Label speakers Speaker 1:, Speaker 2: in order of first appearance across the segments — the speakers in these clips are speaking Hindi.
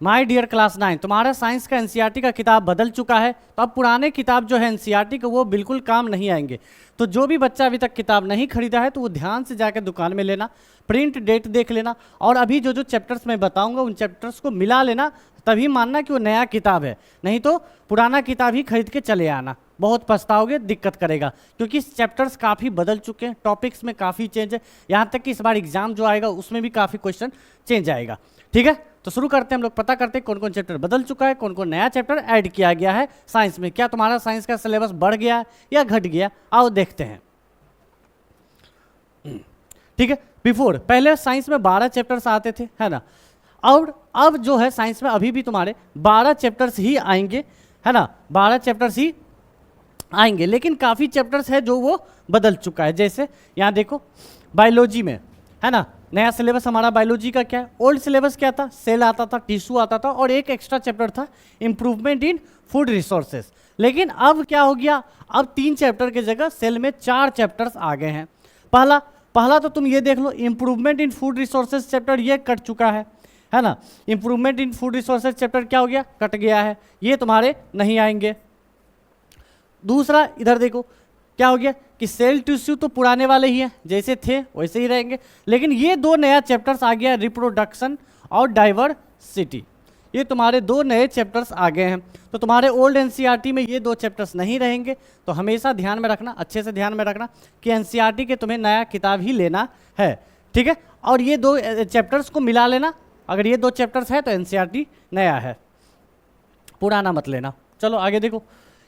Speaker 1: माय डियर क्लास 9, तुम्हारा साइंस का एनसीईआरटी का किताब बदल चुका है, तो अब पुराने किताब जो है एनसीईआरटी के वो बिल्कुल काम नहीं आएंगे। तो जो भी बच्चा अभी तक किताब नहीं खरीदा है तो वो ध्यान से जाकर दुकान में लेना, प्रिंट डेट देख लेना, और अभी जो जो चैप्टर्स मैं बताऊंगा उन चैप्टर्स को मिला लेना, तभी मानना कि वो नया किताब है, नहीं तो पुराना किताब ही खरीद के चले आना, बहुत पछताओगे, दिक्कत करेगा, क्योंकि चैप्टर्स काफ़ी बदल चुके हैं, टॉपिक्स में काफ़ी चेंज है, यहाँ तक कि इस बार एग्जाम जो आएगा उसमें भी काफ़ी क्वेश्चन चेंज आएगा। ठीक है, तो शुरू करते हैं, हम लोग पता करते हैं कौन कौन चैप्टर बदल चुका है, कौन कौन नया चैप्टर ऐड किया गया है साइंस में। क्या तुम्हारा साइंस का सिलेबस बढ़ गया या घट गया, आओ देखते हैं। ठीक है, बिफोर पहले साइंस में 12 चैप्टर्स आते थे, है ना, और अब जो है साइंस में अभी भी तुम्हारे 12 चैप्टर्स ही आएंगे, है ना, 12 चैप्टर्स ही आएंगे, लेकिन काफ़ी चैप्टर्स है जो वो बदल चुका है। जैसे यहाँ देखो बायोलॉजी में, है ना, नया सिलेबस हमारा बायोलॉजी का क्या है, ओल्ड सिलेबस क्या था, सेल आता था, टिश्यू आता था, और एक एक्स्ट्रा चैप्टर था इम्प्रूवमेंट इन फूड रिसोर्सेज। लेकिन अब क्या हो गया, अब 3 चैप्टर की जगह सेल में 4 चैप्टर्स आ गए हैं। पहला तो तुम ये देख लो, improvement in food resources chapter ये कट चुका है ना, improvement in food resources chapter क्या हो गया, कट गया है, ये तुम्हारे नहीं आएंगे। दूसरा इधर देखो क्या हो गया कि सेल टिश्यू तो पुराने वाले ही हैं, जैसे थे वैसे ही रहेंगे, लेकिन ये 2 नया चैप्टर्स आ गया, रिप्रोडक्शन और डाइवर्सिटी, ये तुम्हारे 2 नए चैप्टर्स आ गए हैं। तो तुम्हारे ओल्ड एनसीईआरटी में ये 2 चैप्टर्स नहीं रहेंगे, तो हमेशा ध्यान में रखना, अच्छे से ध्यान में रखना कि एनसीईआरटी के तुम्हें नया किताब ही लेना है। ठीक है, और ये 2 चैप्टर्स को मिला लेना, अगर ये 2 चैप्टर्स है तो एनसीईआरटी नया है, पुराना मत लेना। चलो आगे देखो,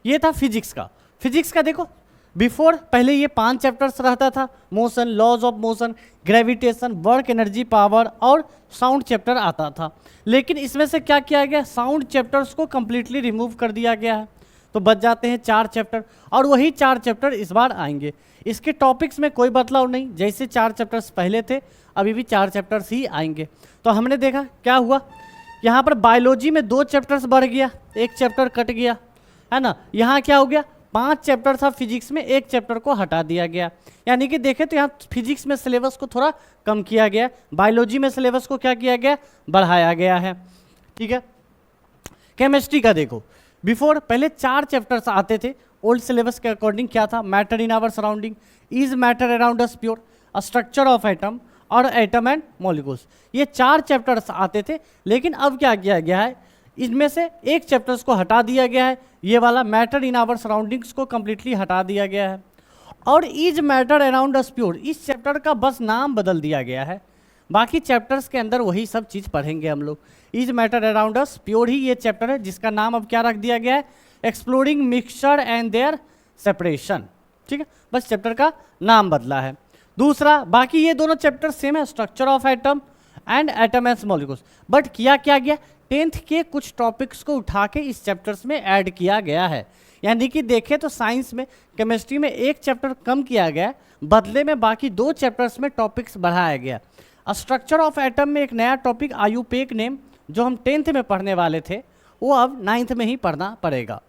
Speaker 1: ये था फिजिक्स का देखो, बिफोर पहले ये 5 चैप्टर्स रहता था, motion, laws of motion, gravitation, work, energy, power और साउंड चैप्टर आता था। लेकिन इसमें से क्या किया गया, साउंड चैप्टर्स को कंप्लीटली रिमूव कर दिया गया है, तो बच जाते हैं 4 चैप्टर, और वही 4 चैप्टर इस बार आएंगे। इसके टॉपिक्स में कोई बदलाव नहीं, जैसे 4 चैप्टर्स पहले थे अभी भी 4 चैप्टर्स ही आएंगे। तो हमने देखा क्या हुआ, यहाँ पर बायोलॉजी में 2 चैप्टर्स बढ़ गया, 1 चैप्टर कट गया, है ना। यहाँ क्या हो गया, 5 चैप्टर था फिजिक्स में, 1 चैप्टर को हटा दिया गया, यानी कि देखें तो यहाँ फिजिक्स में सिलेबस को थोड़ा कम किया गया, बायोलॉजी में सिलेबस को क्या किया गया, बढ़ाया गया है। ठीक है, केमिस्ट्री का देखो, बिफोर पहले 4 चैप्टर्स आते थे, ओल्ड सिलेबस के अकॉर्डिंग क्या था, matter in our surrounding, is matter around us pure, structure of atom और एटम एंड मॉलिक्यूल्स, ये 4 चैप्टर्स आते थे। लेकिन अब क्या किया गया है, इनमें से 1 चैप्टर्स को हटा दिया गया है, ये वाला मैटर इन आवर सराउंडिंग्स को कंप्लीटली हटा दिया गया है, और is matter around us pure, इस चैप्टर का बस नाम बदल दिया गया है, बाकी चैप्टर्स के अंदर वही सब चीज़ पढ़ेंगे हम लोग। Is matter around us pure ही ये चैप्टर है, जिसका नाम अब क्या रख दिया गया है, exploring mixture and their separation. ठीक है, बस चैप्टर का नाम बदला है। दूसरा, बाकी ये दोनों चैप्टर सेम है, structure of atom and atom and molecules, but किया क्या गया, 10th के कुछ टॉपिक्स को उठा के इस चैप्टर्स में ऐड किया गया है। यानी कि देखें तो साइंस में, केमिस्ट्री में 1 चैप्टर कम किया गया, बदले में बाकी 2 चैप्टर्स में टॉपिक्स बढ़ाया गया। स्ट्रक्चर ऑफ एटम में एक नया टॉपिक आयुपेक नेम, जो हम 10th में पढ़ने वाले थे, वो अब 9th में ही पढ़ना पड़ेगा।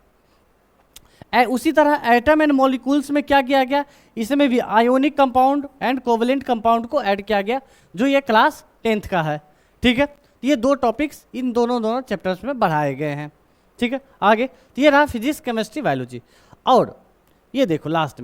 Speaker 1: उसी तरह एटम एंड मॉलिक्यूल्स में क्या किया गया, इसमें भी ionic compound and covalent compound को ऐड किया गया, जो ये क्लास 10th का है। ठीक है, ये 2 टॉपिक्स इन दोनों चैप्टर्स में बढ़ाए गए हैं। ठीक है, आगे तो ये रहा फिजिक्स, केमिस्ट्री, बायोलॉजी। और ये देखो लास्ट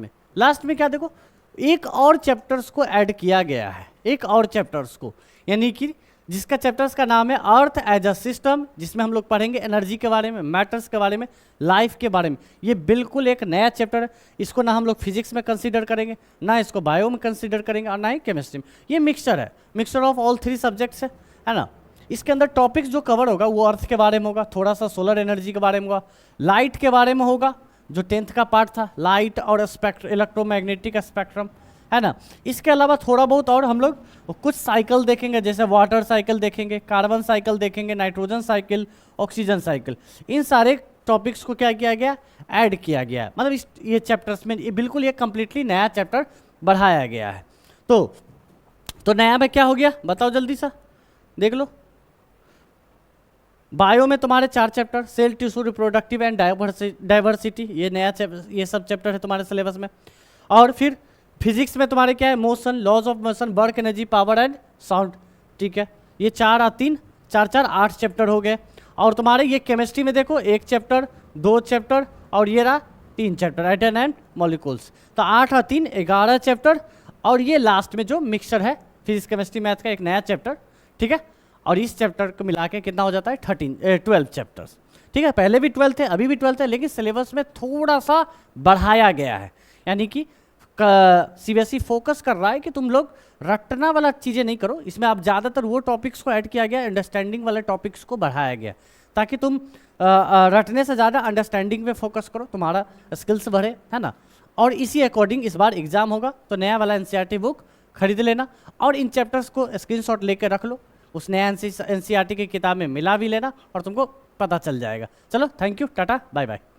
Speaker 1: में क्या देखो, एक और चैप्टर्स को ऐड किया गया है, एक और चैप्टर्स को, यानी कि जिसका चैप्टर्स का नाम है अर्थ एज अ सिस्टम, जिसमें हम लोग पढ़ेंगे एनर्जी के बारे में, मैटर्स के बारे में, लाइफ के बारे में। ये बिल्कुल एक नया चैप्टर है, इसको ना हम लोग फिजिक्स में कंसीडर करेंगे, ना इसको बायो में कंसीडर करेंगे, और ना ही केमिस्ट्री में। ये मिक्सचर है, मिक्सचर ऑफ ऑल 3 सब्जेक्ट्स है ना। इसके अंदर टॉपिक्स जो कवर होगा वो अर्थ के बारे में होगा, थोड़ा सा सोलर एनर्जी के बारे में होगा, लाइट के बारे में होगा, जो 10th का पार्ट था, लाइट और इलेक्ट्रोमैग्नेटिक स्पेक्ट्रम, है ना। इसके अलावा थोड़ा बहुत और हम लोग कुछ साइकिल देखेंगे, जैसे वाटर साइकिल देखेंगे, कार्बन साइकिल देखेंगे, नाइट्रोजन साइकिल, ऑक्सीजन साइकिल। इन सारे टॉपिक्स को क्या किया गया, ऐड किया गया है, मतलब ये चैप्टर्स में बिल्कुल ये कंप्लीटली नया चैप्टर बढ़ाया गया है। तो नया में क्या हो गया, बताओ जल्दी सा देख लो। बायो में तुम्हारे 4 chapter, cell, tissue, reproductive and diversity, ये नया ये सब चैप्टर है तुम्हारे सिलेबस में। और फिर फिजिक्स में तुम्हारे क्या है, motion, laws of motion, work, energy, power and sound. ठीक है, ये 4 और 3 4 4 8 चैप्टर हो गए। और तुम्हारे ये केमिस्ट्री में देखो 1 चैप्टर 2 चैप्टर और ये रहा 3 चैप्टर एटम एंड मॉलिक्यूल्स, तो 8 और 3 11 चैप्टर। और ये लास्ट में जो मिक्सचर है फिजिक्स केमिस्ट्री मैथ का एक नया चैप्टर, ठीक है। और इस चैप्टर को मिला के कितना हो जाता है 12 चैप्टर्स, ठीक है। पहले भी 12 थे, अभी भी 12 है, लेकिन सिलेबस में थोड़ा सा बढ़ाया गया है। यानी कि सीबीएसई फोकस कर रहा है कि तुम लोग रटना वाला चीज़ें नहीं करो, इसमें आप ज़्यादातर वो टॉपिक्स को ऐड किया गया, अंडरस्टैंडिंग वाले टॉपिक्स को बढ़ाया गया, ताकि तुम रटने से ज़्यादा अंडरस्टैंडिंग पे फोकस करो, तुम्हारा स्किल्स बढ़े, है ना। और इसी अकॉर्डिंग इस बार एग्जाम होगा, तो नया वाला एनसीईआरटी बुक खरीद लेना और इन चैप्टर्स को स्क्रीनशॉट लेके रख लो, उस नया एनसीईआरटी की किताब में मिला भी लेना और तुमको पता चल जाएगा। चलो, thank you, tata, bye bye.